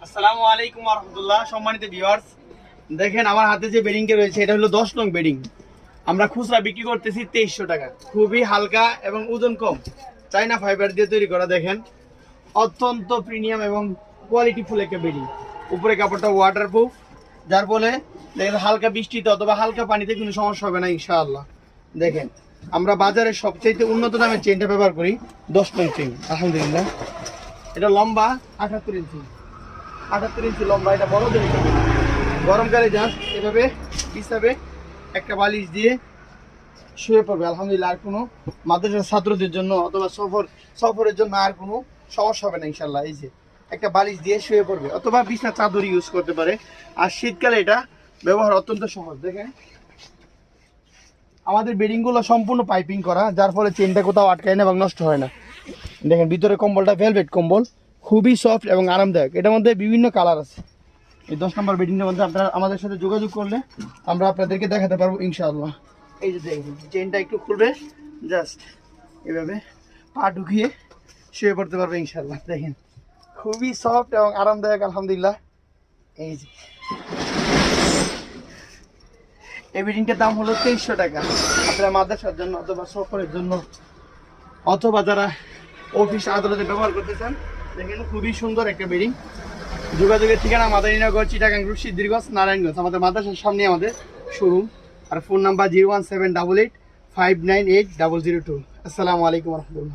আসসালামু আলাইকুম ওয়া রাহমাতুল্লাহ। সম্মানিত ভিউয়ার্স, দেখেন আমার হাতে যে বেডিংটা রয়েছে এটা হলো 10 নং বেডিং। আমরা খুচরা বিক্রি করতেছি 2300 টাকা। খুবই হালকা এবং ওজন কম, চাইনা ফাইবার দিয়ে তৈরি করা। দেখেন অত্যন্ত প্রিমিয়াম এবং কোয়ালিটি ফুল একটা বেডিং। উপরে কাপড়টা ওয়াটারপ্রুফ, যার ফলে দেখেন হালকা বৃষ্টিতে অথবা হালকা পানিতে কোনো সমস্যা হবে না ইনশাআল্লাহ। দেখেন আমরা বাজারে সবচেয়ে উন্নত দামের চেনটা ব্যবহার করি, 10 নং চেন। আলহামদুলিল্লাহ, এটা লম্বা 78 ইঞ্চি, 78 ইঞ্চি লম্বা। এটা বড়দের হিসাবে গরমকালে জাস্ট এভাবে হিসাবে একটা বালিশ দিয়ে শুয়ে পড়বে আলহামদুলিল্লাহ। আর কোনো মাদ্রাসার ছাত্রদের জন্য অথবা সফরের জন্য আর কোনো সমস্যা হবে না ইনশাল্লাহ। এই যে একটা বালিশ দিয়ে শুয়ে পড়বে অথবা বিছনা চাদর ইউজ করতে পারে। আর শীতকালে এটা ব্যবহার অত্যন্ত সহজ। দেখেন আমাদের বেডিংগুলো সম্পূর্ণ পাইপিং করা, যার ফলে চেনটা কোথাও আটকায় না এবং নষ্ট হয় না। দেখেন ভিতরে কম্বলটা ভেলভেট কম্বল, খুবই সফট এবং আরামদায়ক। এটার মধ্যে বিভিন্ন কালার আছে। এই 10 নম্বর বেডিংয়ের মধ্যে আপনারা আমাদের সাথে যোগাযোগ করলে আমরা আপনাদেরকে দেখাতে পারবো ইনশাআল্লাহ। এই যে দেখুন চেনটা একটু খুলবে, জাস্ট এভাবে পা ঢুকিয়ে শুয়ে পড়তে পারবে ইনশাআল্লাহ। দেখেন খুবই সফট এবং আরামদায়ক আলহামদুলিল্লাহ। এই যে এই বেডিংটার দাম হলো 2300 টাকা। আপনারা মাদ্রাসার জন্য অথবা সফরের জন্য অথবা যারা অফিস আদালতে ব্যবহার করতে চান, দেখেন খুবই সুন্দর একটা বেডিং। যোগাযোগের ঠিকানা মাদারীনগর, চিটাগাং রোড, সিদ্ধিরগঞ্জ, নারায়ণগঞ্জ। আমাদের মাদ্রাসার সামনে আমাদের শোরুম। আর ফোন নাম্বার 01788 598 002। আসসালামু আলাইকুম রহমতুল্লাহ।